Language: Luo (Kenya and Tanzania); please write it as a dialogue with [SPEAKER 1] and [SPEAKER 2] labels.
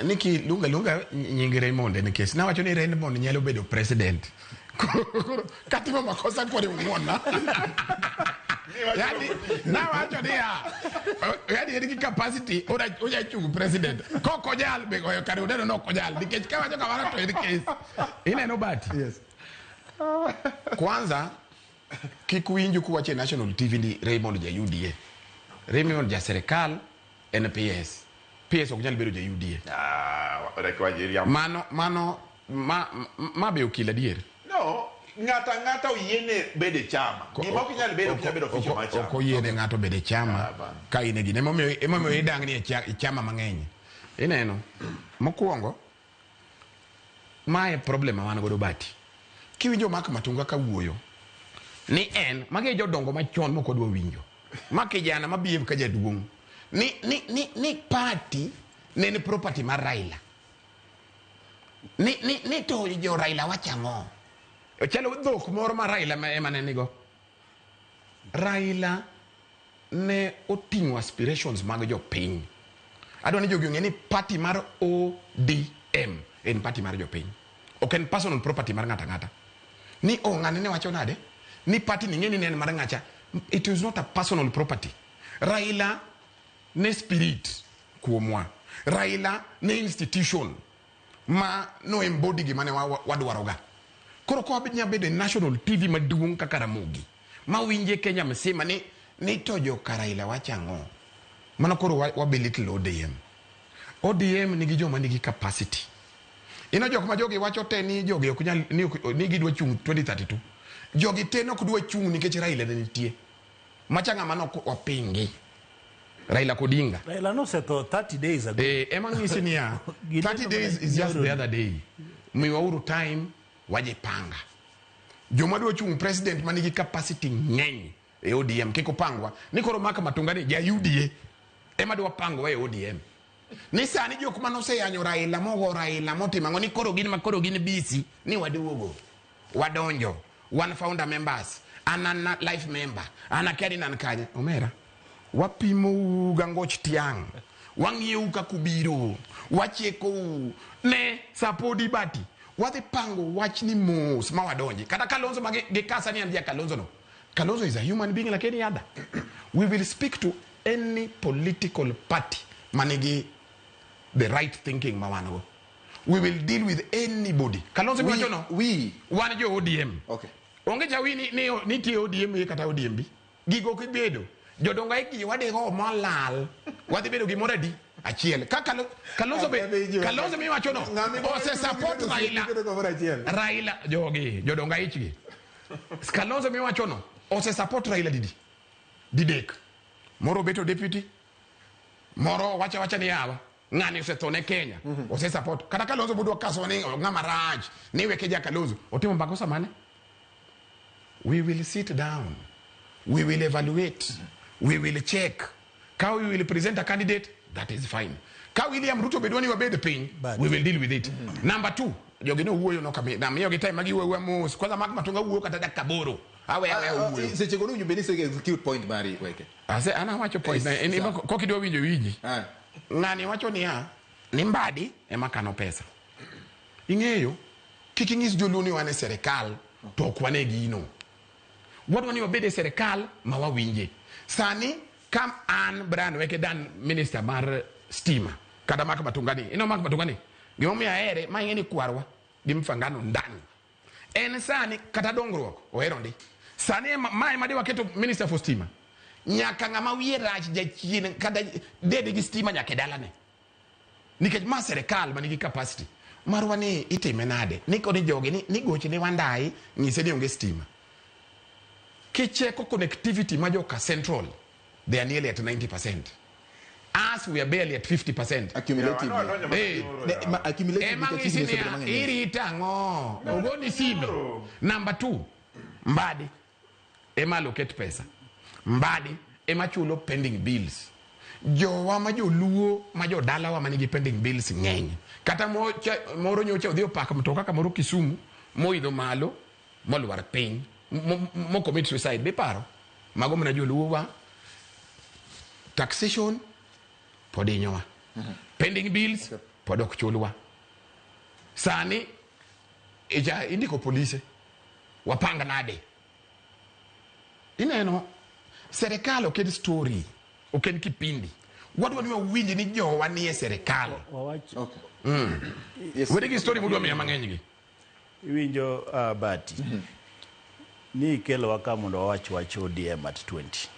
[SPEAKER 1] Niki lunga nyingi Raymond en case. Na wacho ni Raymond nyalo bedo president. Katimo makosa kwa muona. Yani na wacho ni yani niki capacity oja chung president. Ko nyal be go kare udeno no ko nyal. Nikech ka wacho kamano to en case. Ineno bati.
[SPEAKER 2] Yes.
[SPEAKER 1] Kwanza kikuinju kuwache national TV ni Raymond ja UDA. Raymond ja serikal NPS. PS okunyal bedo ja UDA. Mano be okila dier.
[SPEAKER 3] No, ngata oyene bede chama. Gima okunyal bedo official ma chama.
[SPEAKER 1] Oko yene ngato bede chama. Ka ine gine emomiyo idang ni chama mang'eny. Ineno mokuongo mae problem wan godo bati. Kiwinjo mak matunga ka wuoyo ni en mage jodongo machon moko dwa winjo. Makijana mabiev ka jaduong. Ni party ne property mar Raila. Ni to jo Raila wachang'o. Chalo dhok moro mar Raila ema ne nigo. Raila ne oting'o aspirations mag jo piny. Adwa ni jogi ong'e ni party mar ODM en party mar jo piny. Ok en personal property mar ng'ata. Ni ng'ane ne wacho nade? Ni party ni ng'eni ne en mar ng'acha. It is not a personal property. Raila ne spirit kuomwa. Raila ne institution ma no embody gimane wadwaroga. Koro ko abinya bedo national TV maduong' kaka Ramogi. Ma winje Kenya msima ni tojo Raila wachang'o. Mana koro wabelittle ODM. ODM nigi joma nigi capacity. Ino jok ma jogi wacho te ni jogi okunyal ni gidwa chung 2032. Jogi te no kudwa chung nikech Raila ne nitie. Machanga mano wapingi. Raila Kodinga.
[SPEAKER 2] Raila no seto 30 days ago.
[SPEAKER 1] Emangisi ni ya 30 days is just the other day. Miwauru time waje panga. Joma dwa chung president manigi capacity ng'eny ODM kiko pangwa. Nikoro maka matungani ya UDA. Ema dwa pangwa ODM. Ni sani jok manose yanyo Raila mogo Raila motimango ni koro gini bisi ni waduogo. Wadonjo. One founder members. Anana life member. Anakeri nankanya. Omera. Wapimo gangoch tiang. Wang'ieu ka kubiro. Wacheko ne sapodi bati. Wade pango watch ni mos mawadonji. Kata Kalonzo magekasa ni andia Kalonzo no. Kalonzo is a human being like any other. We will speak to any political party manigi the right thinking mawanago. We will deal with anybody. Kalonzo
[SPEAKER 3] we
[SPEAKER 1] one jo ODM.
[SPEAKER 3] Okay.
[SPEAKER 1] Onge jawi ni ti ODM kata ODM bi. Gigo kibedo. Jodonga iki wade go malal. Wade bedo gimora di achiel. Ka Kalonzo mi wacho no. O se support Raila jogi jodonga iki. Kalonzo mi wacho no. O se support Raila didek. Moro beto deputy. Moro wacha ni yawa. Ngani usetone Kenya. O se support. Kata Kalonzo budu kaso ni ngama raj. Ni wekeja Kalonzo. Otimo makosa mane? We will sit down. We will evaluate. We will check. How we will present a candidate, that is fine. How William Ruto bedwani wa bed pain, we will deal with it. Number 2, yogino uwo no kame. Na miyo gitai magi uwe mos. Kwanza matunga uwo kata kaboro. Awe uwe.
[SPEAKER 3] Se chekonu nyumbeni se execute point mari Weke.
[SPEAKER 1] Ase ana wacho point. Na kokido winji. Ngani wacho ni ya. Ni mbadi ema kano pesa. Ingeyo. Kikingis joluni wane serikal. Tokwane gino. What when you obey the serikal mawa winje. Sani kam an brand Weke dan minister mar steamer. Kada maka matungani. Ino maka matungani. Gimomi ya ere ma ngeni kwarwa. Gimfangano ndani. En sani kata dongro oherondi. Sani madi waketo minister for steamer. Nyaka ngama wiye rach jachine kada dede gi steamer nyake dalane. Nikech ma serikal manigi capacity. Marwani ite menade. Niko ni jogi ni gochi ni wandai ngise ni onge steamer. Kicheko connectivity majoka central, they are nearly at 90%. As we are barely at 50%.
[SPEAKER 3] Accumulatively.
[SPEAKER 1] Accumulatively. Iritango. Ogoni sime. Number 2. Mbadi. Ema locate pesa. Mbadi. Ema chulo pending bills. Jowa majo luo, majo dala wa manigi pending bills ng'eny. Kata moro nyocha odhi opaka mtoka kamoro Kisumu, moidho malo, molwar piny. Mo commit suicide be paro mago mna joluwa taxation podinyowa pending bills pod ok chulwa. Sani indiko polise wapanga nade. Ineno serikali oken story, oken kipindi. Wadwa ni winji ni jowa ni serikali. Yes. Wedegi story mudwa miya mang'eny gi.
[SPEAKER 2] Iwinjo bati. Ni kelo waka mondo wach ODM at 20.